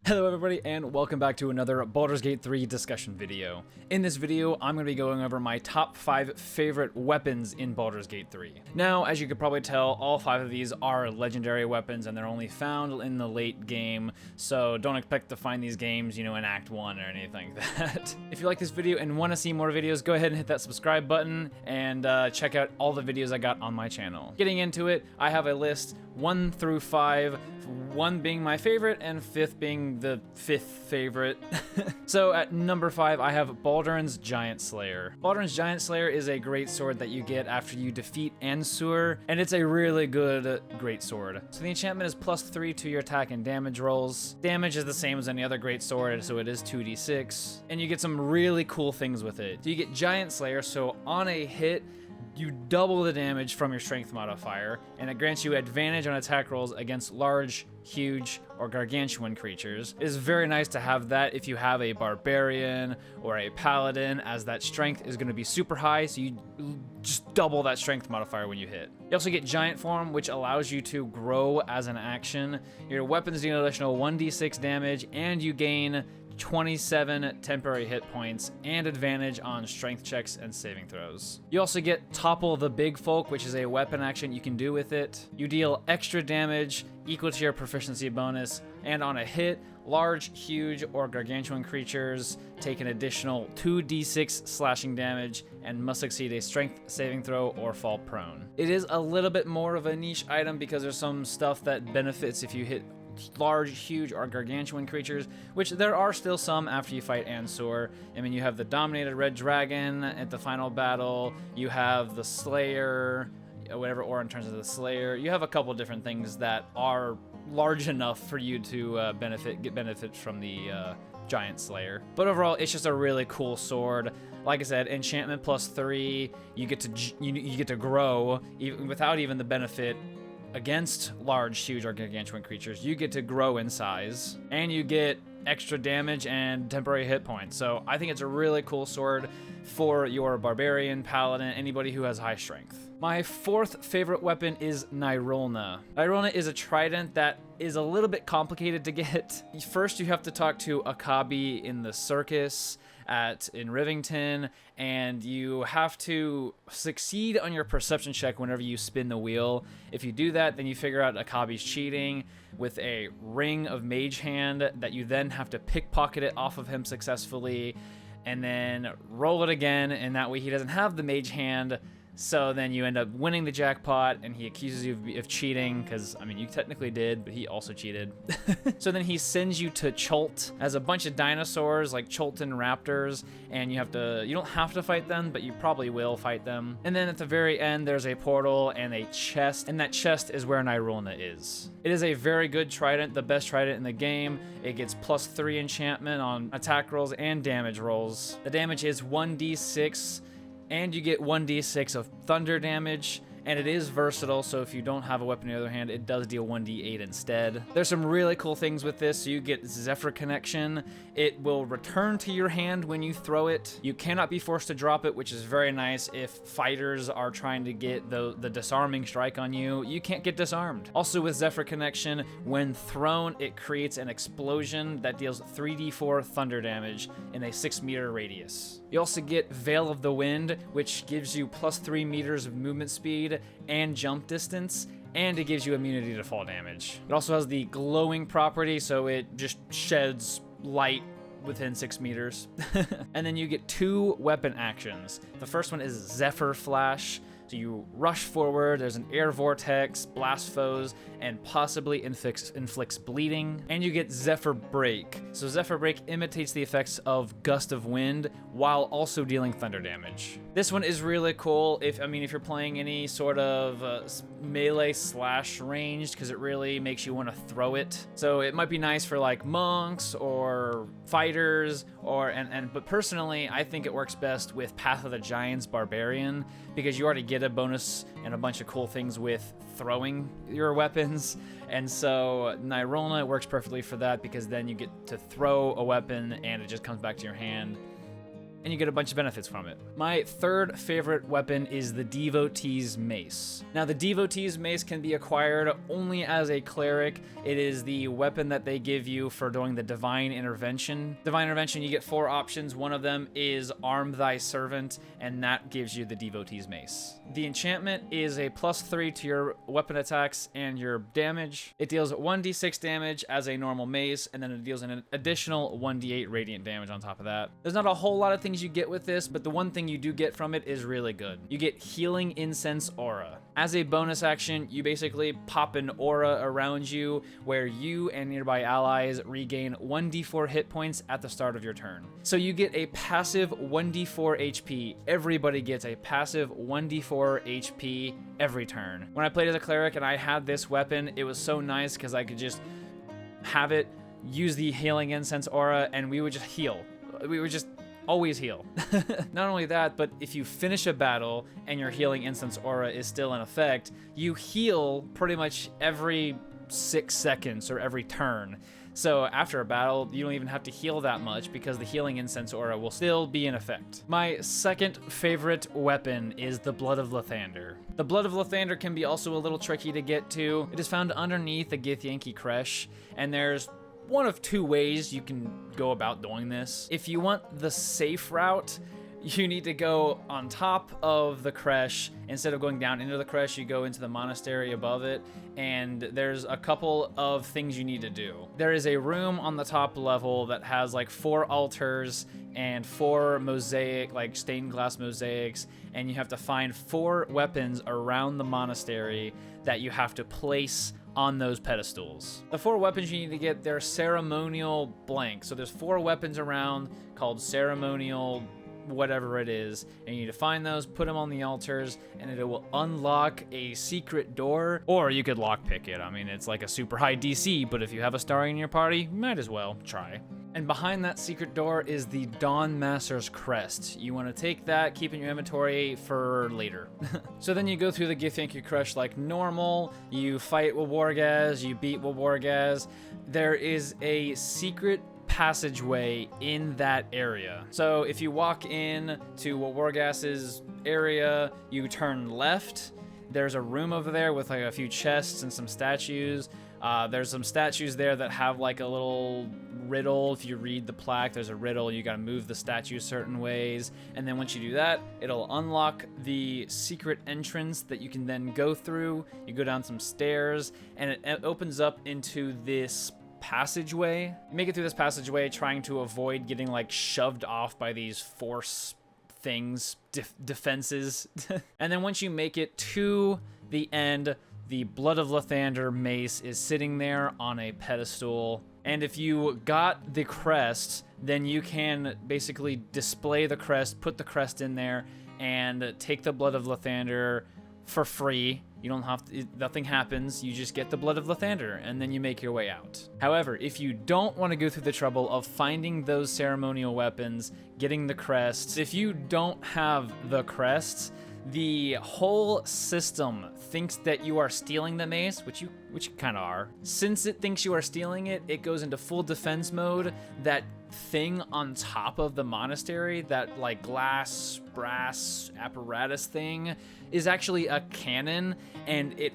Hello everybody and welcome back to another Baldur's Gate 3 discussion video. In this video, I'm going to be going over my top 5 favorite weapons in Baldur's Gate 3. Now, as you could probably tell, all 5 of these are legendary weapons and they're only found in the late game, so don't expect to find these games, in Act 1 or anything like that. If you like this video and want to see more videos, go ahead and hit that subscribe button and check out all the videos I got on my channel. Getting into it, I have a list 1 through 5, 1 being my favorite and 5th being the 5th favorite. So at number 5, I have Baldur's Giant Slayer. Baldur's Giant Slayer is a great sword that you get after you defeat Ansur, and it's a really good great sword. So the enchantment is +3 to your attack and damage rolls. Damage is the same as any other great sword, so it is 2d6, and you get some really cool things with it. So you get Giant Slayer, so on a hit, you double the damage from your strength modifier, and it grants you advantage on attack rolls against large, huge, or gargantuan creatures. It is very nice to have that if you have a barbarian or a paladin, as that strength is going to be super high, so you just double that strength modifier when you hit. You also get Giant Form, which allows you to grow as an action. Your weapons deal an additional 1d6 damage, and you gain 27 temporary hit points and advantage on strength checks and saving throws. You also get Topple the Big Folk, which is a weapon action you can do with it. You deal extra damage equal to your proficiency bonus, and on a hit, large, huge, or gargantuan creatures take an additional 2d6 slashing damage and must succeed a strength saving throw or fall prone. It is a little bit more of a niche item because there's some stuff that benefits if you hit large, huge, or gargantuan creatures, which there are still some after you fight Ansur. I mean, you have the Dominated Red Dragon at the final battle, you have the Slayer, whatever Orin turns into the Slayer. You have a couple different things that are large enough for you to get benefit from the Giant Slayer. But overall, it's just a really cool sword. Like I said, enchantment +3, you get to grow even without even the benefit against large, huge, or gargantuan creatures. You get to grow in size, and you get extra damage and temporary hit points. So I think it's a really cool sword for your barbarian, paladin, anybody who has high strength. My 4th favorite weapon is Nyrulna. Nyrulna is a trident that is a little bit complicated to get. First, you have to talk to Akabi in the circus in Rivington, and you have to succeed on your perception check whenever you spin the wheel. If you do that, then you figure out Akabi's cheating with a ring of mage hand that you then have to pickpocket it off of him successfully, and then roll it again, and that way he doesn't have the mage hand. So then you end up winning the jackpot, and he accuses you of cheating, because, I mean, you technically did, but he also cheated. So then he sends you to Chult as a bunch of dinosaurs, like Chultan raptors, and you don't have to fight them, but you probably will fight them. And then at the very end, there's a portal and a chest, and that chest is where Nyrulna is. It is a very good trident, the best trident in the game. It gets +3 enchantment on attack rolls and damage rolls. The damage is 1d6, and you get 1d6 of thunder damage, and it is versatile, so if you don't have a weapon on the other hand, it does deal 1d8 instead. There's some really cool things with this. So you get Zephyr Connection. It will return to your hand when you throw it. You cannot be forced to drop it, which is very nice if fighters are trying to get the disarming strike on you. You can't get disarmed. Also with Zephyr Connection, when thrown, it creates an explosion that deals 3d4 thunder damage in a 6-meter radius. You also get Veil of the Wind, which gives you +3 meters of movement speed and jump distance, and it gives you immunity to fall damage. It also has the glowing property, so it just sheds light within 6 meters. And then you get 2 weapon actions. The first one is Zephyr Flash. So you rush forward, there's an air vortex, blast foes, and possibly inflicts bleeding. And you get Zephyr Break. So Zephyr Break imitates the effects of Gust of Wind while also dealing thunder damage. This one is really cool if you're playing any sort of melee slash ranged, because it really makes you want to throw it. So it might be nice for like monks or fighters, but personally I think it works best with Path of the Giants Barbarian, because you already get a bonus and a bunch of cool things with throwing your weapons. And so Nyrulna works perfectly for that, because then you get to throw a weapon and it just comes back to your hand. and you get a bunch of benefits from it. My third favorite weapon is the Devotee's Mace. Now, the Devotee's Mace can be acquired only as a cleric. It is the weapon that they give you for doing the Divine Intervention. Divine Intervention, you get 4 options. One of them is Arm Thy Servant, and that gives you the Devotee's Mace. The enchantment is a +3 to your weapon attacks and your damage. It deals 1d6 damage as a normal mace, and then it deals an additional 1d8 radiant damage on top of that. There's not a whole lot of things you get with this, but the one thing you do get from it is really good. You get Healing Incense Aura. As a bonus action, you basically pop an aura around you where you and nearby allies regain 1d4 hit points at the start of your turn. So you get a passive 1d4 HP. Everybody gets a passive 1d4 HP every turn. When I played as a cleric and I had this weapon, it was so nice because I could just have it, use the Healing Incense Aura, and we would just heal. We would just always heal. Not only that, but if you finish a battle and your Healing Incense Aura is still in effect, you heal pretty much every 6 seconds or every turn. So after a battle, you don't even have to heal that much because the Healing Incense Aura will still be in effect. My second favorite weapon is the Blood of Lathander. The Blood of Lathander can be also a little tricky to get to. It is found underneath the Githyanki Kresh, and there's one of 2 ways you can go about doing this. If you want the safe route, you need to go on top of the Kresh. Instead of going down into the Kresh, you go into the monastery above it, and there's a couple of things you need to do. There is a room on the top level that has like 4 altars and 4 mosaic, like stained glass mosaics, and you have to find 4 weapons around the monastery that you have to place on those pedestals. The 4 weapons you need to get, they're ceremonial blank. So there's 4 weapons around called ceremonial whatever it is, and you need to find those, put them on the altars, and it will unlock a secret door, or you could lockpick it. I mean, it's like a super high DC, but if you have a star in your party, might as well try. And behind that secret door is the Dawn Master's Crest. You want to take that, keep it in your inventory for later. So then you go through the Githyanki Kresh like normal, you fight Wawargaz, you beat Wawargaz. There is a secret passageway in that area. So if you walk in to Wawargaz's area, you turn left. There's a room over there with like a few chests and some statues. There's some statues there that have like a little riddle. If you read the plaque, there's a riddle. You gotta move the statue certain ways. And then once you do that, it'll unlock the secret entrance that you can then go through. You go down some stairs, and it opens up into this passageway. You make it through this passageway trying to avoid getting like shoved off by these force things, defenses. And then once you make it to the end, the Blood of Lathander mace is sitting there on a pedestal. And if you got the crest, then you can basically display the crest, put the crest in there, and take the Blood of Lathander for free. You don't have to, nothing happens. You just get the Blood of Lathander, and then you make your way out. However, if you don't want to go through the trouble of finding those ceremonial weapons, getting the crests, if you don't have the crests, the whole system thinks that you are stealing the mace, which you kind of are. Since it thinks you are stealing it, it goes into full defense mode. That thing on top of the monastery, that like glass, brass apparatus thing, is actually a cannon, and it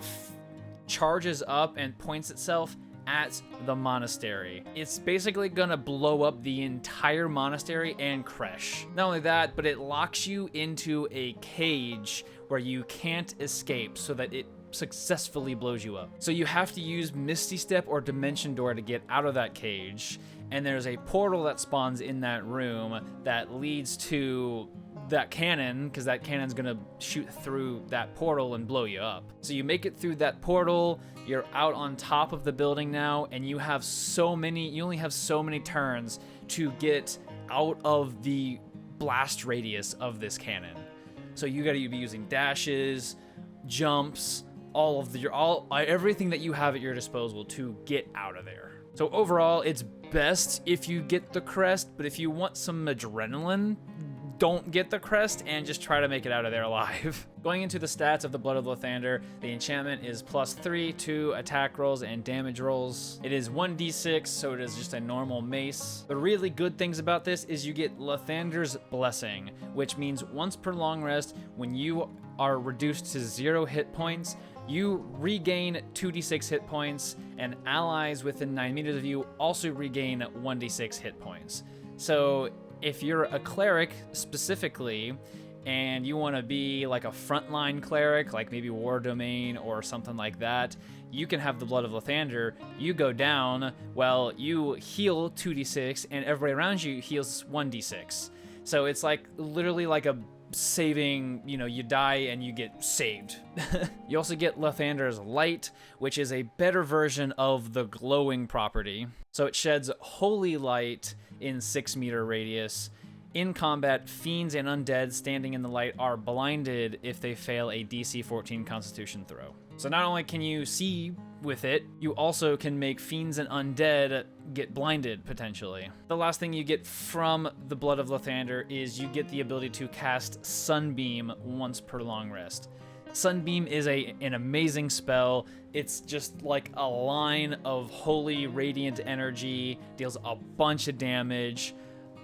charges up and points itself at the monastery. It's basically gonna blow up the entire monastery and Kresh. Not only that, but it locks you into a cage where you can't escape so that it successfully blows you up. So you have to use Misty Step or Dimension Door to get out of that cage, and there's a portal that spawns in that room that leads to that cannon, because that cannon's gonna shoot through that portal and blow you up. So you make it through that portal, you're out on top of the building now, and you only have so many turns to get out of the blast radius of this cannon. So you gotta be using dashes, jumps, everything that you have at your disposal to get out of there. So overall, it's best if you get the crest, but if you want some adrenaline, don't get the crest and just try to make it out of there alive. Going into the stats of the Blood of Lathander, the enchantment is +3 to attack rolls and damage rolls. It is 1d6, so it is just a normal mace. The really good things about this is you get Lathander's Blessing, which means once per long rest, when you are reduced to 0 hit points, you regain 2d6 hit points, and allies within 9 meters of you also regain 1d6 hit points. So if you're a cleric specifically, and you want to be like a frontline cleric, like maybe War Domain or something like that, you can have the Blood of Lathander. You go down, well, you heal 2d6, and everybody around you heals 1d6. So it's like literally like a saving, you die and you get saved. You also get Lathander's Light, which is a better version of the glowing property. So it sheds holy light in 6 meter radius. In combat, fiends and undead standing in the light are blinded if they fail a DC 14 Constitution throw. So not only can you see with it, you also can make fiends and undead get blinded, potentially. The last thing you get from the Blood of Lathander is you get the ability to cast Sunbeam once per long rest. Sunbeam is an amazing spell. It's just like a line of holy radiant energy, deals a bunch of damage.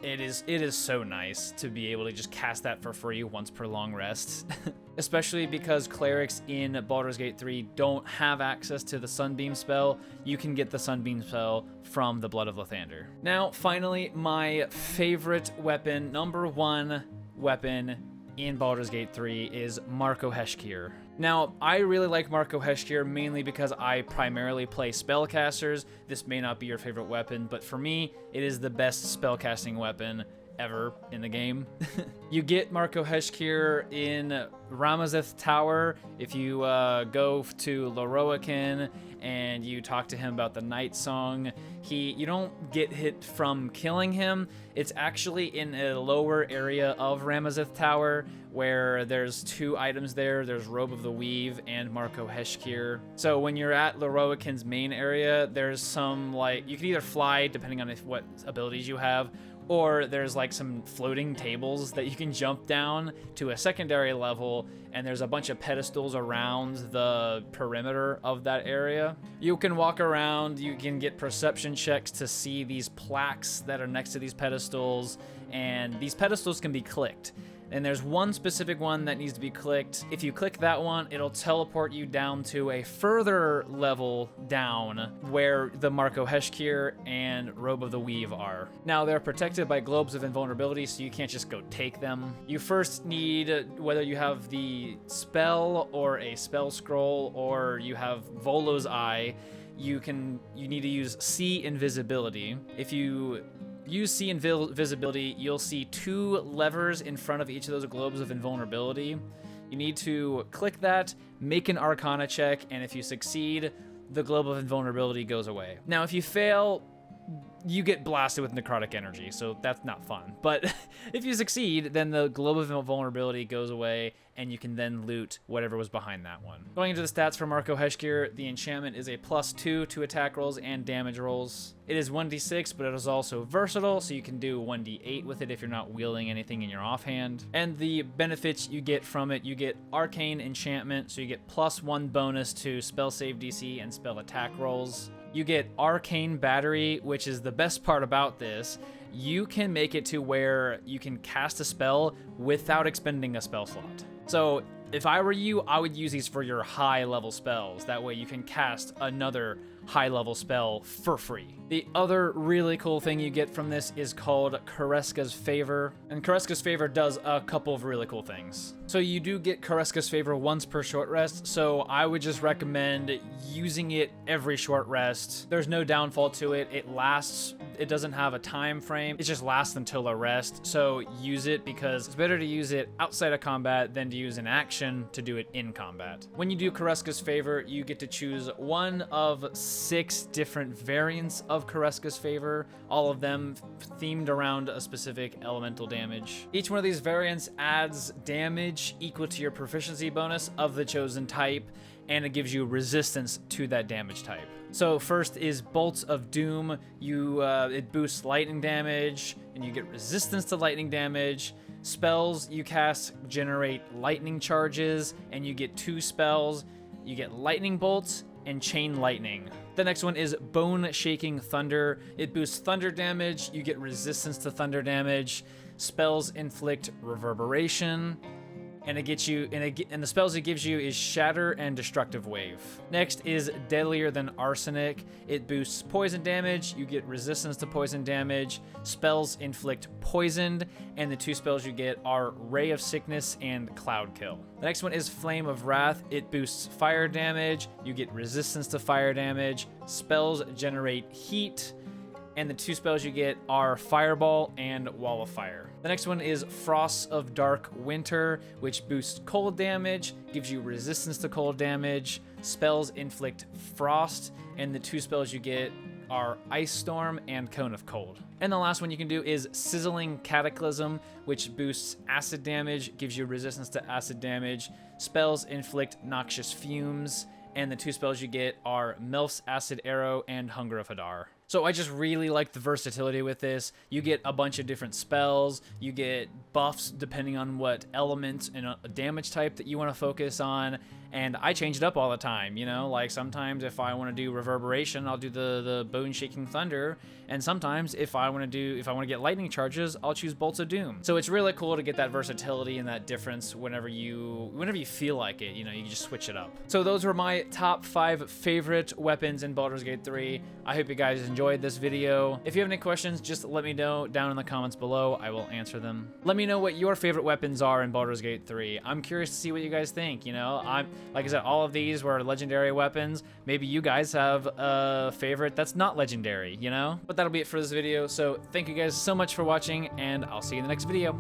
It is so nice to be able to just cast that for free once per long rest. Especially because clerics in Baldur's Gate 3 don't have access to the Sunbeam spell. You can get the Sunbeam spell from the Blood of Lathander. Now, finally, my favorite weapon, number 1 weapon in Baldur's Gate 3 is Marco Heshkir. Now, I really like Marco Heshkir mainly because I primarily play spellcasters. This may not be your favorite weapon, but for me, it is the best spellcasting weapon ever in the game. You get Marco Heshkir in Ramazeth Tower if you go to Loroakin and you talk to him about the Night Song. You don't get hit from killing him. It's actually in a lower area of Ramazeth Tower where there's 2 items there. There's Robe of the Weave and Marco Heshkir. So when you're at Loroakin's main area, there's some, you can either fly depending on what abilities you have, or there's some floating tables that you can jump down to a secondary level, and there's a bunch of pedestals around the perimeter of that area. You can walk around, you can get perception checks to see these plaques that are next to these pedestals, and these pedestals can be clicked. And there's one specific one that needs to be clicked. If you click that one, it'll teleport you down to a further level down where the Marco Heshkir and Robe of the Weave are. Now, they're protected by globes of invulnerability, so you can't just go take them. You first need, whether you have the spell or a spell scroll, or you have Volo's Eye, you need to use See Invisibility. If you use See Invisibility, you'll see 2 levers in front of each of those globes of invulnerability. You need to click that, make an Arcana check, and if you succeed, the globe of invulnerability goes away. Now, if you fail, you get blasted with necrotic energy, so that's not fun. But if you succeed, then the globe of invulnerability goes away, and you can then loot whatever was behind that one. Going into the stats for Marco Heshkir, the enchantment is a +2 to attack rolls and damage rolls. It is 1d6, but it is also versatile, so you can do 1d8 with it if you're not wielding anything in your offhand. And the benefits you get from it, you get arcane enchantment, so you get +1 bonus to spell save DC and spell attack rolls. You get Arcane Battery, which is the best part about this. You can make it to where you can cast a spell without expending a spell slot. So if I were you, I would use these for your high level spells. That way you can cast another high level spell for free. The other really cool thing you get from this is called Kareska's Favor. And Kareska's Favor does a couple of really cool things. So you do get Kareska's Favor once per short rest, so I would just recommend using it every short rest. There's no downfall to it. It lasts, it doesn't have a time frame. It just lasts until a rest, so use it because it's better to use it outside of combat than to use an action to do it in combat. When you do Kareska's Favor, you get to choose one of 6 different variants of Kareska's Favor, all of them themed around a specific elemental damage. Each one of these variants adds damage equal to your proficiency bonus of the chosen type, and it gives you resistance to that damage type. So first is Bolts of Doom. It boosts lightning damage, and you get resistance to lightning damage. Spells you cast generate lightning charges, and you get 2 spells. You get Lightning Bolts and Chain Lightning. The next one is Bone Shaking Thunder. It boosts thunder damage. You get resistance to thunder damage. Spells inflict reverberation. And it gets you, and the spells it gives you is Shatter and Destructive Wave. Next is Deadlier Than Arsenic. It boosts poison damage. You get resistance to poison damage. Spells inflict poisoned, and the 2 spells you get are Ray of Sickness and Cloud Kill. The next one is Flame of Wrath. It boosts fire damage. You get resistance to fire damage. Spells generate heat, and the 2 spells you get are Fireball and Wall of Fire. The next one is Frosts of Dark Winter, which boosts cold damage, gives you resistance to cold damage. Spells inflict frost, and the 2 spells you get are Ice Storm and Cone of Cold. And the last one you can do is Sizzling Cataclysm, which boosts acid damage, gives you resistance to acid damage. Spells inflict Noxious Fumes, and the 2 spells you get are Melf's Acid Arrow and Hunger of Hadar. So I just really like the versatility with this. You get a bunch of different spells, you get buffs depending on what element and a damage type that you want to focus on, and I change it up all the time, you know? Like sometimes if I want to do Reverberation, I'll do the Bone Shaking Thunder, and sometimes if I want to get lightning charges, I'll choose Bolts of Doom. So it's really cool to get that versatility and that difference whenever you feel like it, you know, you can just switch it up. So those were my top 5 favorite weapons in Baldur's Gate 3. I hope you guys enjoyed this video. If you have any questions, just let me know down in the comments below. I will answer them. Let me know what your favorite weapons are in Baldur's Gate 3. I'm curious to see what you guys think, you know? Like I said, all of these were legendary weapons. Maybe you guys have a favorite that's not legendary, you know? But that'll be it for this video. So thank you guys so much for watching, and I'll see you in the next video.